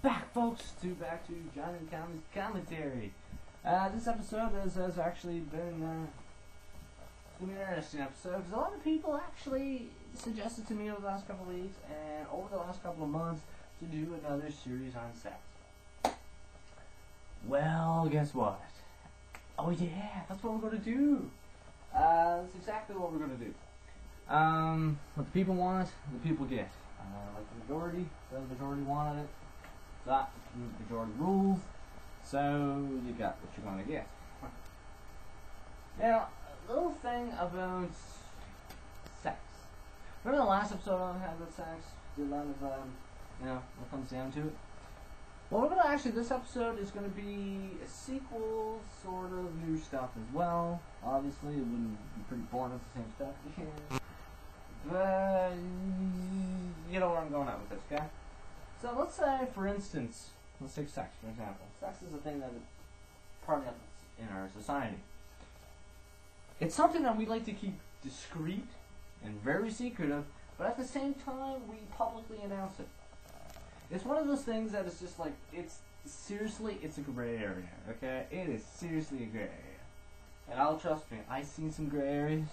back, folks, back to John and Commy's commentary. This episode has actually been it's gonna be an interesting episode because a lot of people actually suggested to me over the last couple of weeks and over the last couple of months to do another series on sex. Well, guess what? Oh yeah, that's what we're gonna do. That's exactly what we're gonna do. What the people want, the people get. Like the majority wanted it. That majority rules. So you got what you're gonna get. Now, a little thing about sex. Remember the last episode I had about sex? Did a lot of what comes down to it. Well, this episode is going to be a sequel, sort of new stuff as well. Obviously, it wouldn't be pretty boring with the same stuff again. But, you know where I'm going at with this, okay? So, let's say, for instance, let's take sex, for example. Sex is a thing that is part of in our society. It's something that we like to keep discreet and very secretive, but at the same time, we publicly announce it. It's one of those things that is just like, it's a gray area, okay? It is seriously a gray area. And I'll trust me, I've seen some gray areas.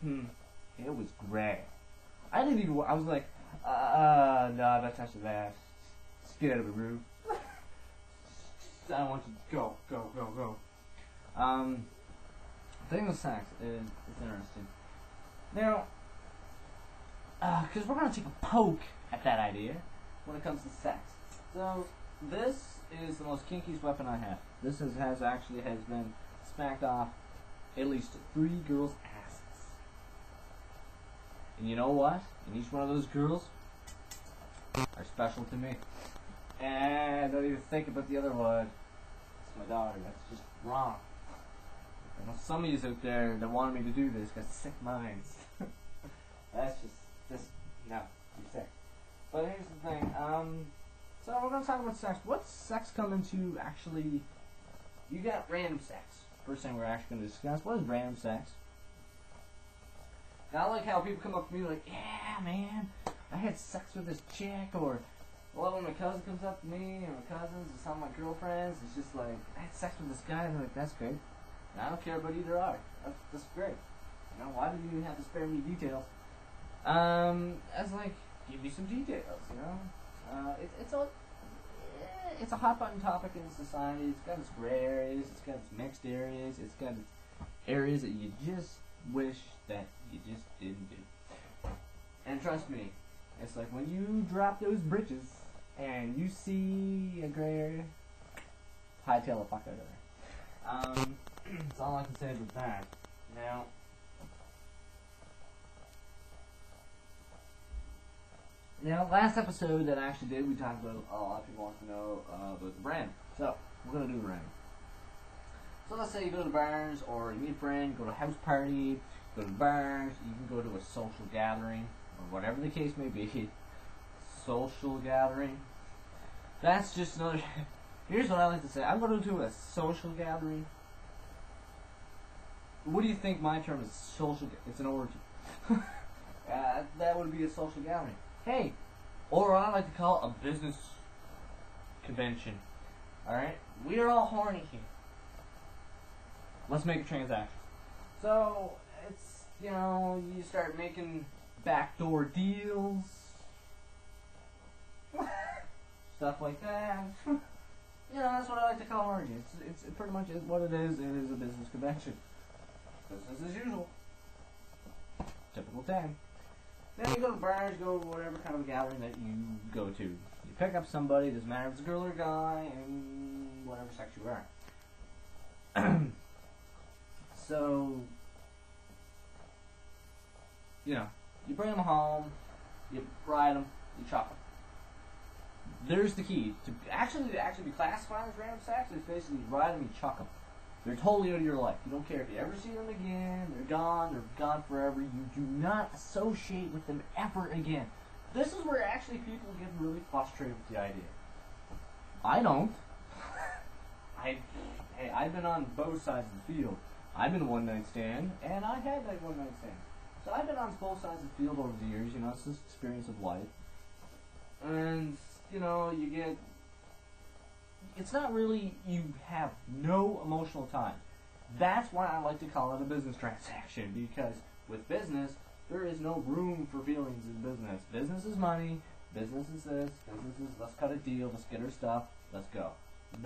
It was gray. I was like, no, I'm not touching that. Just get out of the room. I want you to go. The thing with sex is, it's interesting. Now, because we're going to take a poke at that idea when it comes to sex. So, this is the most kinkiest weapon I have. This has been smacked off at least 3 girls' asses. And you know what? And each one of those girls are special to me. And don't even think about the other one. It's my daughter. That's just wrong. I know some of you out there that wanted me to do this got sick minds. That's just no, I'm sick. But here's the thing, so we're going to talk about sex. What's sex come into actually? You got random sex. First thing we're actually going to discuss, what is random sex? Now I like how people come up to me like, yeah man, I had sex with this chick, or well, when my cousin comes up to me, or my cousins, or some of my girlfriends, it's just like, I had sex with this guy, and they're like, that's great. And I don't care about either or. That's great. You know, why do you even have to spare me details? As like, give me some details, you know? It's a hot button topic in society. It's got its gray areas, it's got its mixed areas, it's got its areas that you just wish that you just didn't do. And trust me, it's like when you drop those britches and you see a gray area, hightail the fuck out of there. That's all I can say about that. Now, last episode that I actually did, we talked about, a lot of people want to know about the brand. So, we're going to do the brand. So let's say you go to the bars, or you meet a friend, go to a house party, go to the bars, you can go to a social gathering, or whatever the case may be. Social gathering. That's just another... Here's what I like to say. I'm going to a social gathering. What do you think my term is? Social... It's an orgy. That would be a social gathering. Hey, or what I like to call a business convention. Alright? We are all horny here. Let's make a transaction. So, it's, you know, you start making backdoor deals. Stuff like that. You know, that's what I like to call orgy. It's pretty much what it is. It is a business convention. Business as usual. Typical thing. Then you go to bars, go to whatever kind of gathering that you go to. You pick up somebody, doesn't matter if it's a girl or a guy, and whatever sex you are. So, you know, you bring them home, you ride them, you chop them. There's the key. To actually be classified as random sex, is basically you ride them, you chuck them. They're totally out of your life. You don't care if you ever see them again. They're gone forever. You do not associate with them ever again. This is where actually people get really frustrated with the idea. I don't. I've been on both sides of the field. I've been a one-night stand, and I had that one-night stand. So I've been on both sides of the field over the years. You know, it's this experience of life. you know, you get, it's not really, you have no emotional time. That's why I like to call it a business transaction, because with business, there is no room for feelings in business. Business is money, business is this, business is let's cut a deal, let's get our stuff, let's go.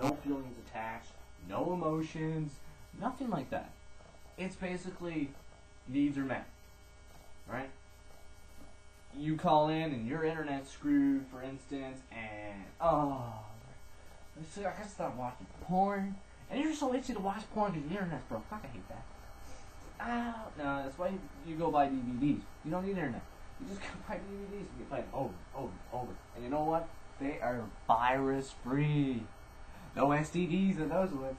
No feelings attached, no emotions, nothing like that. It's basically needs are met, right? You call in and your internet's screwed, for instance, and I gotta stop watching porn. And you're so itchy to watch porn because the internet's broke. Fuck, I hate that. No, that's why you go buy DVDs. You don't need internet. You just go buy DVDs and you play them over, over, over. And you know what? They are virus free. No STDs in those ones.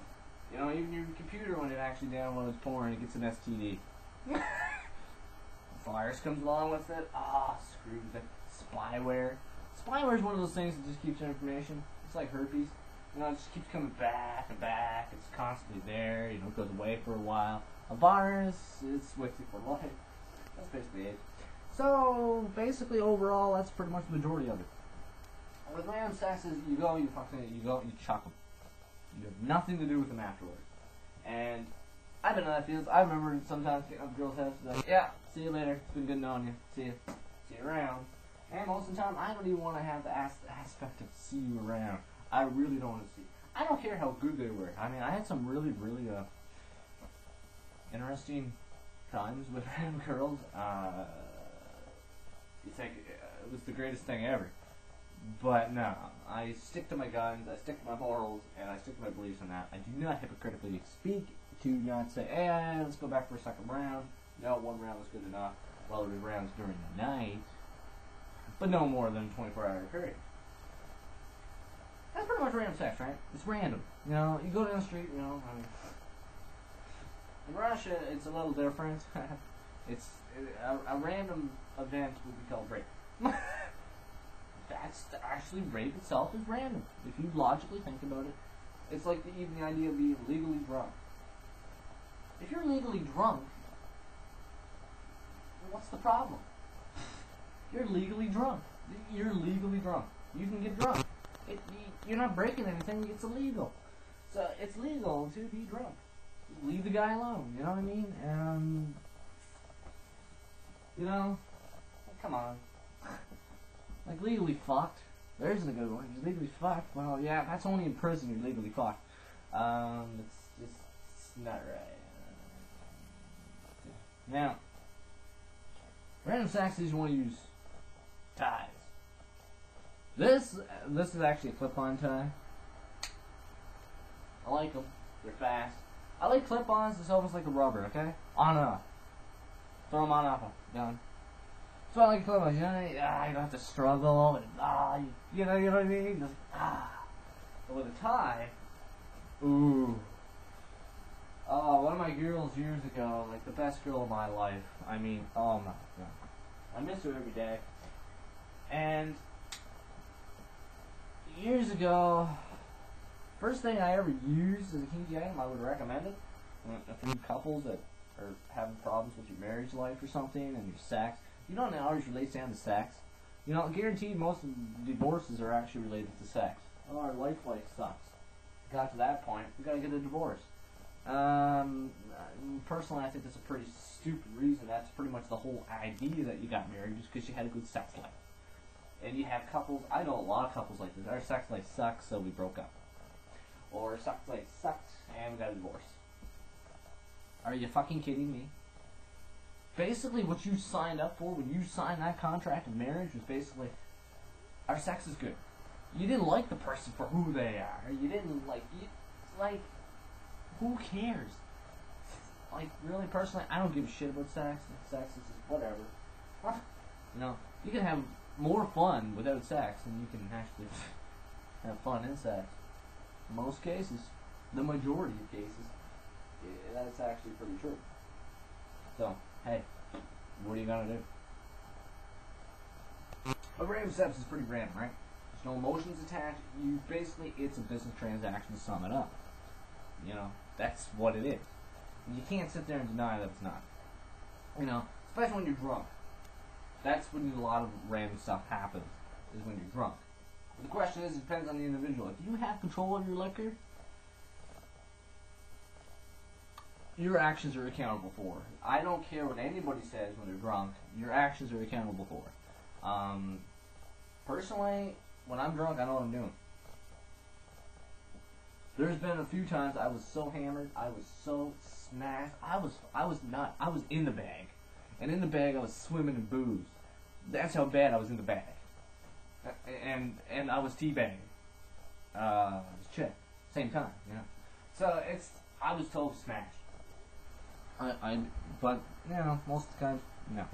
You know, even your computer, when it actually downloads porn, it gets an STD. Virus comes along with it. Screw the spyware. Spyware is one of those things that just keeps your information. It's like herpes. You know, it just keeps coming back and back. It's constantly there. You know, it goes away for a while. A virus, it's with you for life. That's basically it. So, basically, overall, that's pretty much the majority of it. With random sex is you go, you chuck them. You have nothing to do with them afterwards. And I've been in that field. I remember sometimes getting up girls' heads like, yeah, see you later. It's been good knowing you. See you around. And most of the time, I don't even want to have the aspect of see you around. I really don't want to see. I don't care how good they were. I mean, I had some really, really interesting times with random girls. It's like it was the greatest thing ever. But no, I stick to my guns, I stick to my morals, and I stick to my beliefs on that. I do not hypocritically speak to not say, hey, let's go back for a second round. No, one round was good enough. Well, there were rounds during the night, but no more than a 24-hour period. That's pretty much random sex, right? It's random. You know, you go down the street, you know, I mean, in Russia, it's a little different. A random event would be called rape. That's actually rape itself is random. If you logically think about it, it's like even the idea of being legally drunk. If you're legally drunk, what's the problem? You're legally drunk. You're legally drunk. You can get drunk. You're not breaking anything. It's illegal. So it's legal to be drunk. Leave the guy alone. You know what I mean? You know, come on. Like legally fucked. There isn't a good one. You're legally fucked. Well, yeah, that's only in prison. You're legally fucked. It's not right. Now, random sex is you want to use ties. This is actually a clip-on tie. I like them. They're fast. I like clip-ons. It's almost like a rubber. Okay, on and off. Throw them on, off, done. So I like clip-ons. You know, you don't have to struggle. And, you know what I mean? Just, But with a tie, ooh. One of my girls years ago, like the best girl of my life. I mean, oh my god, I miss her every day. And years ago, first thing I ever used as a kinky item, I would recommend it. For you couples that are having problems with your marriage life or something and your sex, you don't always relate down to sex. You know, guaranteed most of the divorces are actually related to sex. Oh, our life sucks. Got to that point, we gotta get a divorce. Personally, I think that's a pretty stupid reason. That's pretty much the whole idea that you got married, just because you had a good sex life. And you have couples, I know a lot of couples like this. Our sex life sucks, so we broke up. Or sex life sucked, and we got a divorce. Are you fucking kidding me? Basically, what you signed up for when you signed that contract of marriage was basically, our sex is good. You didn't like the person for who they are. You didn't like, who cares? Like, really, personally, I don't give a shit about sex. Sex is just whatever. You know, you can have more fun without sex than you can actually have fun in sex. In most cases, the majority of cases, that's actually pretty true. So, hey, what are you gonna do? But random sex is pretty random, right? There's no emotions attached. It's a business transaction to sum it up. You know, that's what it is. You can't sit there and deny that it's not. You know, especially when you're drunk. That's when a lot of random stuff happens, is when you're drunk. The question is, it depends on the individual. If you have control of your liquor, your actions are accountable for. I don't care what anybody says when they're drunk. Your actions are accountable for. Personally, when I'm drunk, I know what I'm doing. There's been a few times I was so hammered, I was so smashed, I was in the bag. And in the bag I was swimming in booze. That's how bad I was in the bag. And I was teabagging. I was chick. Same time, you know. So I was so smashed. But, you know, most of the time, no.